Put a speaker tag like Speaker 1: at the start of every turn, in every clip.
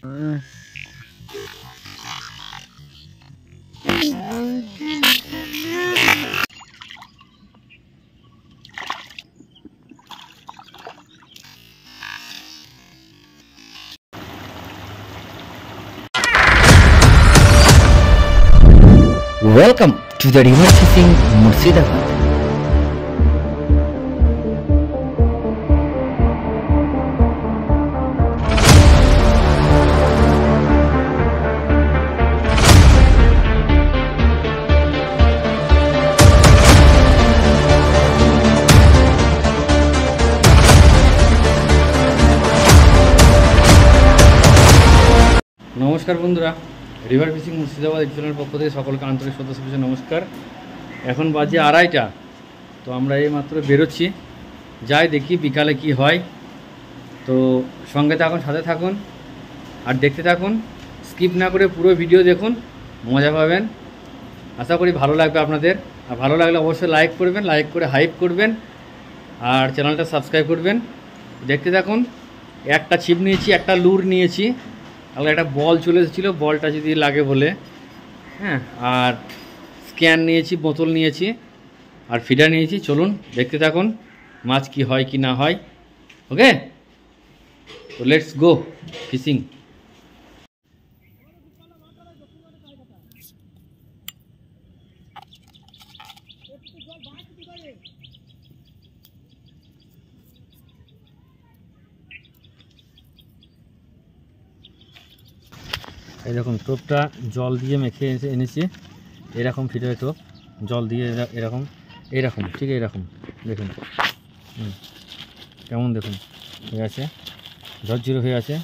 Speaker 1: Welcome to the river fishing Murshidabad.
Speaker 2: নমস্কার বন্ধুরা, river fishing Murshidabad চ্যানেলের পক্ষ থেকে সকলকে আন্তরিক শ্রদ্ধা শুভেচ্ছা নমস্কার। এখন বাজে 2:30, তো আমরা এই মাত্র বেরোচ্ছি, যাই দেখি বিকালে কি হয়। তো সঙ্গে থাকুন, সাথে থাকুন আর দেখতে থাকুন, স্কিপ না করে পুরো ভিডিও দেখুন, মজা পাবেন। আশা করি ভালো লাগবে আপনাদের। আর ভালো লাগলে অবশ্যই লাইক করবেন, লাইক করে হাইপ করবেন আর চ্যানেলটা সাবস্ক্রাইব করবেন। দেখতে থাকুন। একটা ছিপ নিয়েছি, একটা লুর নিয়েছি, আর একটা বল চলে এসেছিলো, বলটা যদি লাগে বলে, হ্যাঁ, আর স্ক্যান নিয়েছি, বোতল নিয়েছি আর ফিডার নিয়েছি। চলুন দেখতে থাকুন মাছ কি হয় কি না হয়। ওকে, তো লেটস গো ফিশিং। এই দেখুন টোপটা জল দিয়ে মেখে এনেছি, এরকম ফিডারের টোপ, জল দিয়ে এরকম এইরকম, ঠিক এরকম দেখুন, কেমন দেখুন হয়ে আছে, ঝরঝরে হয়ে আছে।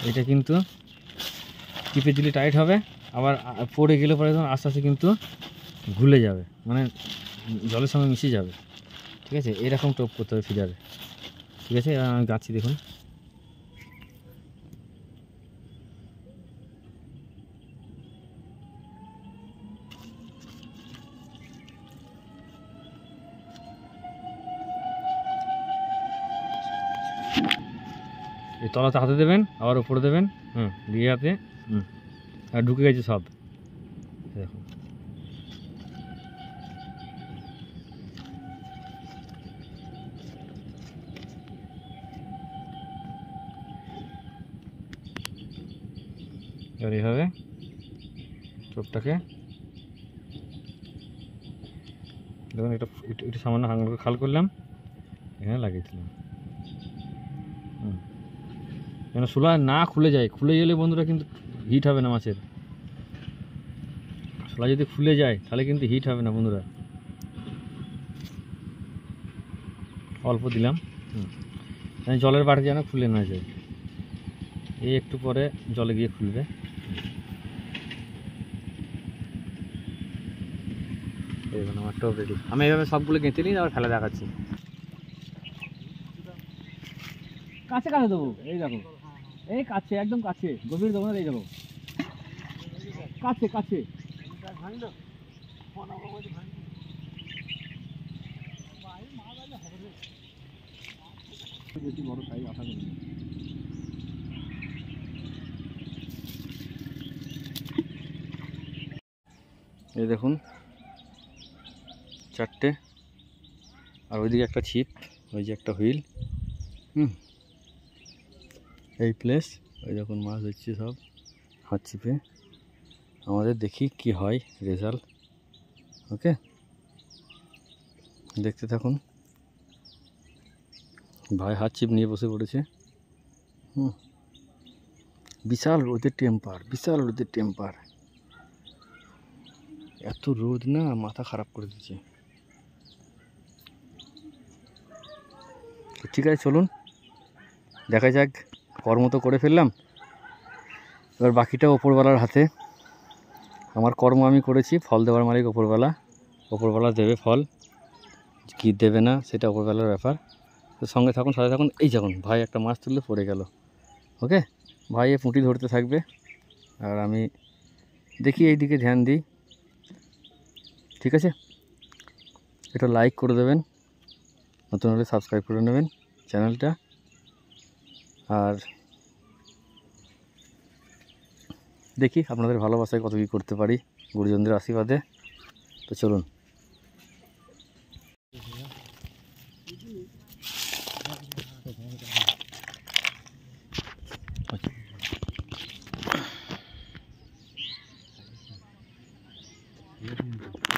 Speaker 2: এটা কিন্তু টিপে দিলে টাইট হবে, আবার পড়ে গেলে পরে আস্তে আস্তে কিন্তু ঘুলে যাবে, মানে জলের সঙ্গে মিশে যাবে। ঠিক আছে, এরকম টোপ করতে হবে ফিডারে। ঠিক আছে, আমি গাছি দেখুন। এই তলাতে হাতে দেবেন, আবার উপরে দেবেন, দিয়ে হাতে, আর ঢুকে গেছে সব। দেখুন এবার এইভাবে টোপটাকে দেখুন, একটু সামান্য হাঙ্গল খাল করলাম, এখানে লাগিয়েছিলাম যেন শোলা না খুলে যায়। খুলে গেলে বন্ধুরা কিন্তু হিট হবে না মাছের। শোলা যদি খুলে যায় তাহলে কিন্তু হিট হবে না বন্ধুরা। অল্প দিলাম, জলের বাড়ি যেন খুলে না যায়। এই একটু পরে জলে গিয়ে খুলবে। দেখুন আমার টোপ রেডি। আমি এইভাবে সবগুলো গেঁথে নিই, আবার ফেলে দেখাচ্ছি। কাছে কাছে দেবো, এই দেখো, এই কাছে, একদম কাছে, গভীর দেবো না, এই দেখো কাছে কাছে। বেশি বড় সাইজ আশা করি। এই দেখুন 4টে, আর ওইদিকে একটা ছিপ, ওই যে একটা হুইল, এই প্লেস, ওই দেখুন মাছ হচ্ছে সব হাত ছিপে। আমাদের দেখি কি হয় রেজাল্ট। ওকে, দেখতে থাকুন। ভাই হাত ছিপ নিয়ে বসে পড়েছে। বিশাল রোদের টেম্পার, বিশাল রোদের টেম্পার। এত রোদ না, মাথা খারাপ করে দিচ্ছে। ঠিক আছে, চলুন দেখা যাক। কর্ম তো করে ফেললাম, এবার বাকিটা ওপরওয়ালার হাতে। আমার কর্ম আমি করেছি, ফল দেওয়ার মালিক ওপরওয়ালা। ওপরওয়ালা দেবে ফল, কি দেবে না সেটা ওপরওয়ালার ব্যাপার। তো সঙ্গে থাকুন, সাথে থাকুন। এই যখন ভাই একটা মাছ তুললে পড়ে গেল। ওকে, ভাই এ পুঁটি ধরতে থাকবে আর আমি দেখি এই দিকে ধ্যান দিই। ঠিক আছে, এটা লাইক করে দেবেন, নতুন হলে সাবস্ক্রাইব করে নেবেন চ্যানেলটা। আর দেখি আপনাদের ভালোবাসায় কত কী করতে পারি গুরুজনদের আশীর্বাদে। তো চলুন।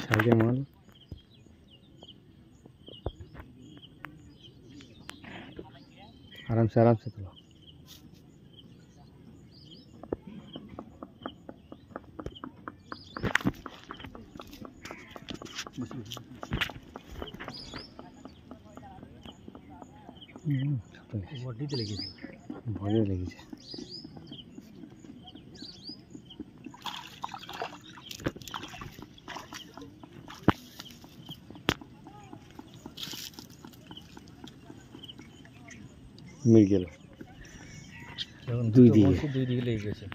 Speaker 2: সাইডে মাল आराम से चलो। বডিতে লেগেছে, ভয়ে লেগেছে। মিল গেল দুই দিকে লেগে গেছে।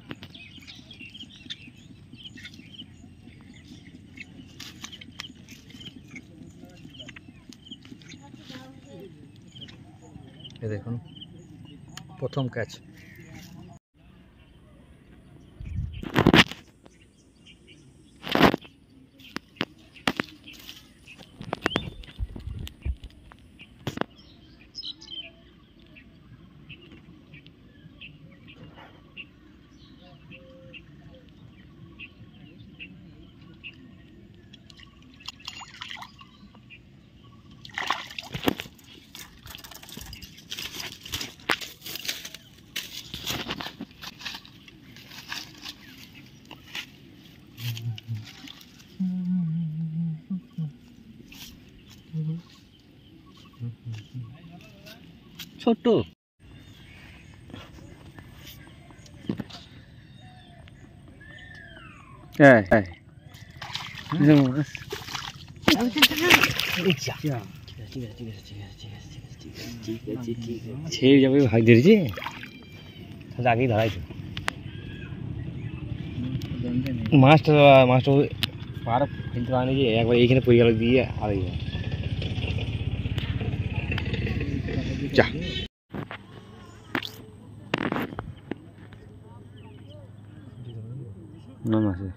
Speaker 2: এ দেখুন প্রথম ক্যাচ। ছোট ছেড়ে যাবে ভাগ ধরেছি আগেই ধরাইছে মাছটা পার ফেলতে পারেনি যে একবার এইখানে পড়ে গেল দিয়ে আর যা না মাছে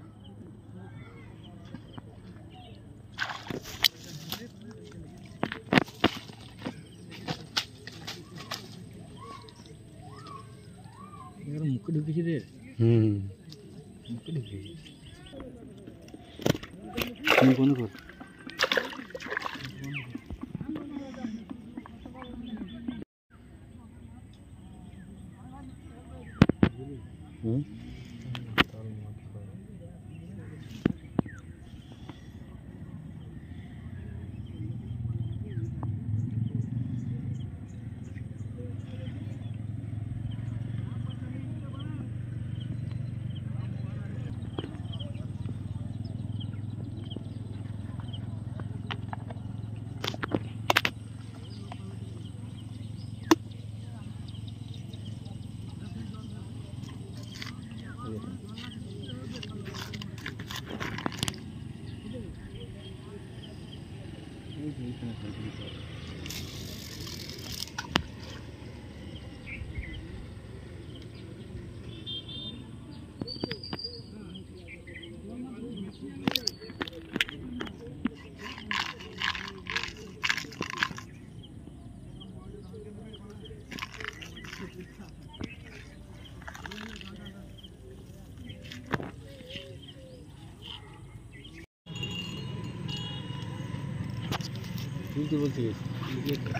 Speaker 2: মুখে ঢুকেছি রে। মুখে ঢুকেছি কোন কর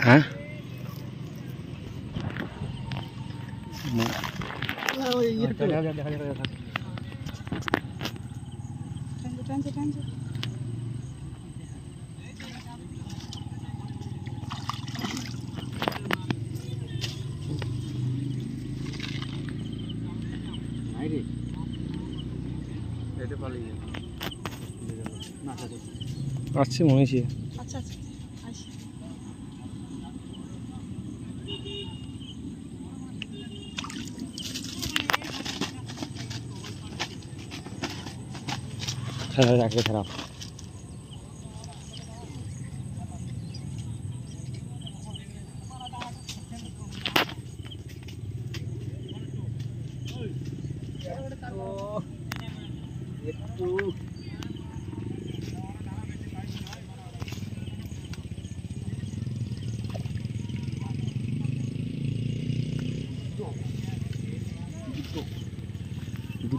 Speaker 2: হ্যাঁ আসছে মনে হচ্ছে। আচ্ছা আচ্ছা রাখবে খারাপ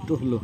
Speaker 2: দুটো হলো।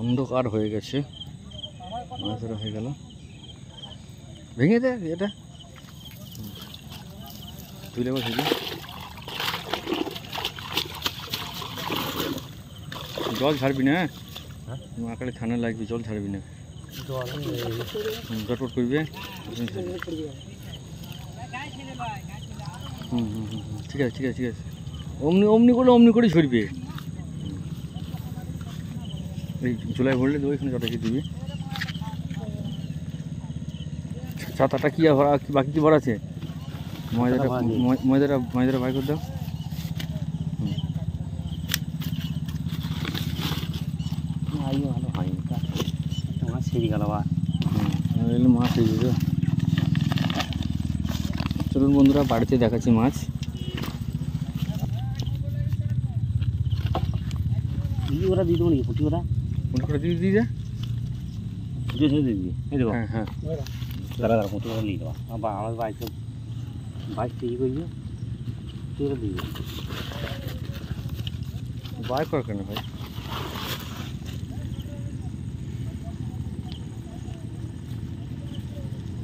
Speaker 2: অন্ধকার হয়ে গেছে, মাছ ধরা হয়ে গেল। ভেঙে দে এটা, তুলে বসে জল ছাড়বি না, আকালে ঠান্ডা লাগবে, জল ছাড়বি না, চটপট করবি। ঠিক আছে ঠিক আছে ঠিক আছে, অমনি অমনি করে ছড়বে। এই জুলাই ভরলে তো ওইখানে জটাকে দিবি। ছাতাটা কি ভরা, বাকি কি ভরা আছে? ময়দাটা ভাই করে দাও। মাছ সেরে গেল, মাছ হয়ে যেত। চলুন বন্ধুরা, বাড়িতে দেখাচ্ছি মাছ। ওরা দিয়ে দেবো নাকি পুঁটি? ওরা পুঁটি করে দিয়ে দিয়ে দেবো। হ্যাঁ হ্যাঁ, দাঁড়া পুঁটি করে নিয়ে দেবো। আমার বাইক থেকে করবি, পুঁটি করে দিয়ে দেবো। বাইক কর কেন ভাই?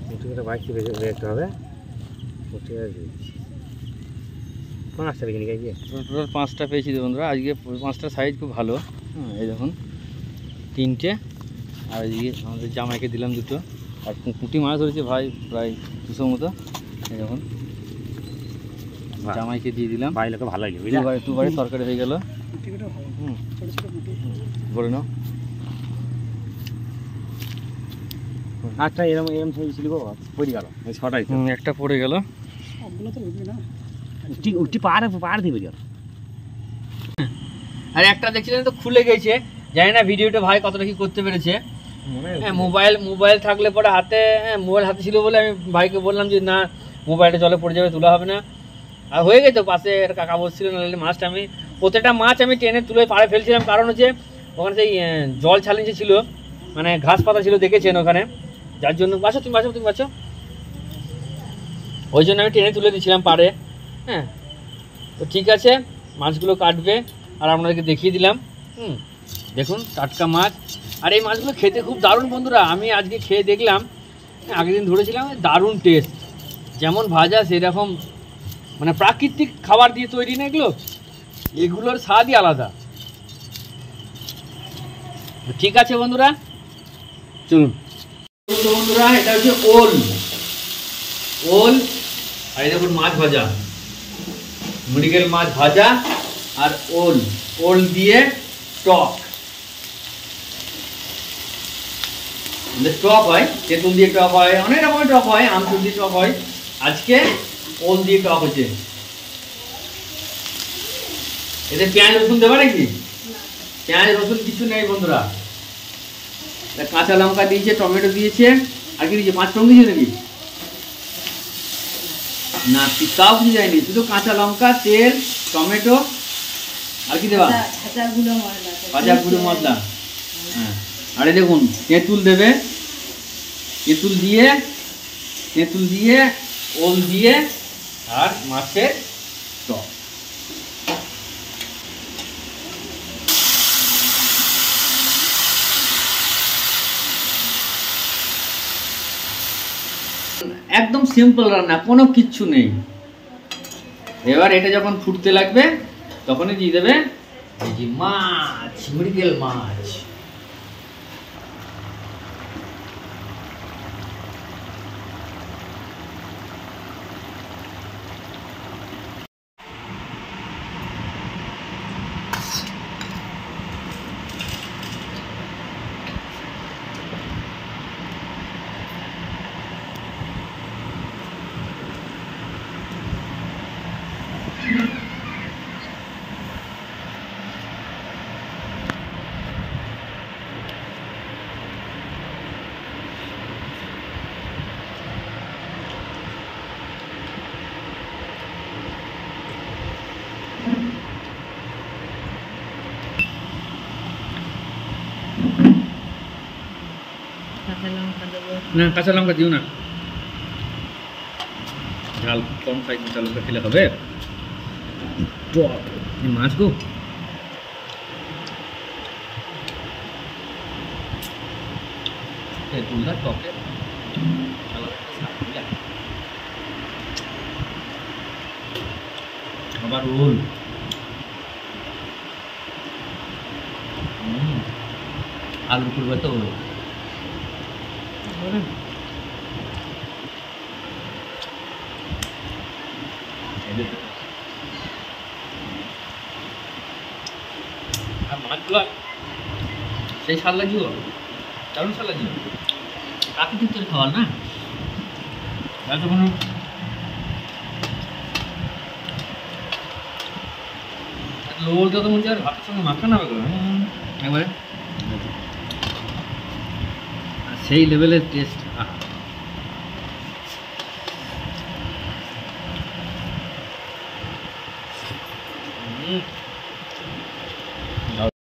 Speaker 2: পুঁটি করে বাইক থেকে দেখতে হবে। পুঁটি করে দিচ্ছি। 5টা বেশি গেছে, টোটাল 5টা পেয়েছি বন্ধুরা আজকে। 5টার সাইজ খুব ভালো। হ্যাঁ, এই দেখুন 3টে, আর এদিকে আমাদের জামাইকে দিলাম 2টো। আর পুঁটি মাছ ধরেছে ভাই প্রায় 200 মতো। এই দেখুন জামাইকে দিয়ে দিলাম। ভাই লোকে ভালো লাগবে, দুবারে তরকারি হয়ে গেল। বলে নাও। আচ্ছা, এরম সাইজ ছিল, পড়ে গেল 6টাই, একটা পড়ে গেল। আর একটা দেখছিলেন তো খুলে গেছে, জানি না ভিডিওটা ভাই কতটা কি করতে পেরেছে। হ্যাঁ, মোবাইল থাকলে পরে হাতে, মোবাইল হাতে ছিল বলে আমি ভাইকে বললাম যে না, মোবাইলটা জলে পড়ে যাবে, তোলা হবে না। আর হয়ে গেছে, পাশে কাকা বসছিল, নাহলে মাছটা আমি প্রত্যেকটা মাছ আমি টেনে তুলে পাড়ে ফেলছিলাম। কারণ হচ্ছে ওখানে সেই জল ছালিঞ্চে ছিল, মানে ঘাস পাতা ছিল, দেখেছেন ওখানে, যার জন্য তুমি বাঁচো, ওই জন্য আমি টেনে তুলে দিয়েছিলাম পাড়ে। হ্যাঁ, তো ঠিক আছে, মাছগুলো কাটবে আর আপনাদেরকে দেখিয়ে দিলাম। দেখুন টাটকা মাছ। আর এই মাছগুলো খেতে খুব দারুণ বন্ধুরা। আমি আজকে খেয়ে দেখলাম, আগের দিন ধরেছিলাম, দারুণ টেস্ট। যেমন ভাজা সেরকম, মানে প্রাকৃতিক খাবার দিয়ে তৈরি না এগুলোর স্বাদই আলাদা। ঠিক আছে বন্ধুরা, চলুন। বন্ধুরা, এটা হচ্ছে ওল, আর এই দেখুন মাছ ভাজা, মৃগেল মাছ ভাজা, আর ওল দিয়ে টক। টক হয়, তেঁতুল দিয়ে টক হয়, অনেক রকমের টক হয়, আমচুর দিয়ে টক হয়। আজকে ওল দিয়ে টক হচ্ছে। এতে পেঁয়াজ রসুন দেবে নাকি? পেঁয়াজ রসুন কিছু নেই বন্ধুরা। কাঁচা লঙ্কা দিয়েছে, টমেটো দিয়েছে, আর কি দিয়েছে, 5 ফোড়ন দিয়েছে নাকি? না, তাও কিছু যায়নি, শুধু কাঁচা লঙ্কা, তেল, টমেটো, আর কি দেবা? ভাজা গুঁড়ো মশলা। হ্যাঁ, আর এই দেখুন তেঁতুল দেবে, তেঁতুল দিয়ে ওল দিয়ে আর মাছের টক। একদম সিম্পল রান্না, কোনো কিচ্ছু নেই। এবার এটা যখন ফুটতে লাগবে তখনই দিয়ে দেবে এই যে মাছ, মৃগেল মাছ। না কাঁচা লঙ্কা দিও না, ঝাল কম খাই, কাঁচা লঙ্কা খেলে হবে। মাছ গো, তেঁতুলটা টকে আবার রোল, আলু করবে তো আর মাছগুলো সেই স্বাদ লাগছিল, দারুণ স্বাদ লাগছিল। প্রাকৃতিক তৈরি খাবার না, যখন লোলটা তো মনে হয় ভাতের সঙ্গে মাখা না একবারে সেই লেভেলের টেস্ট।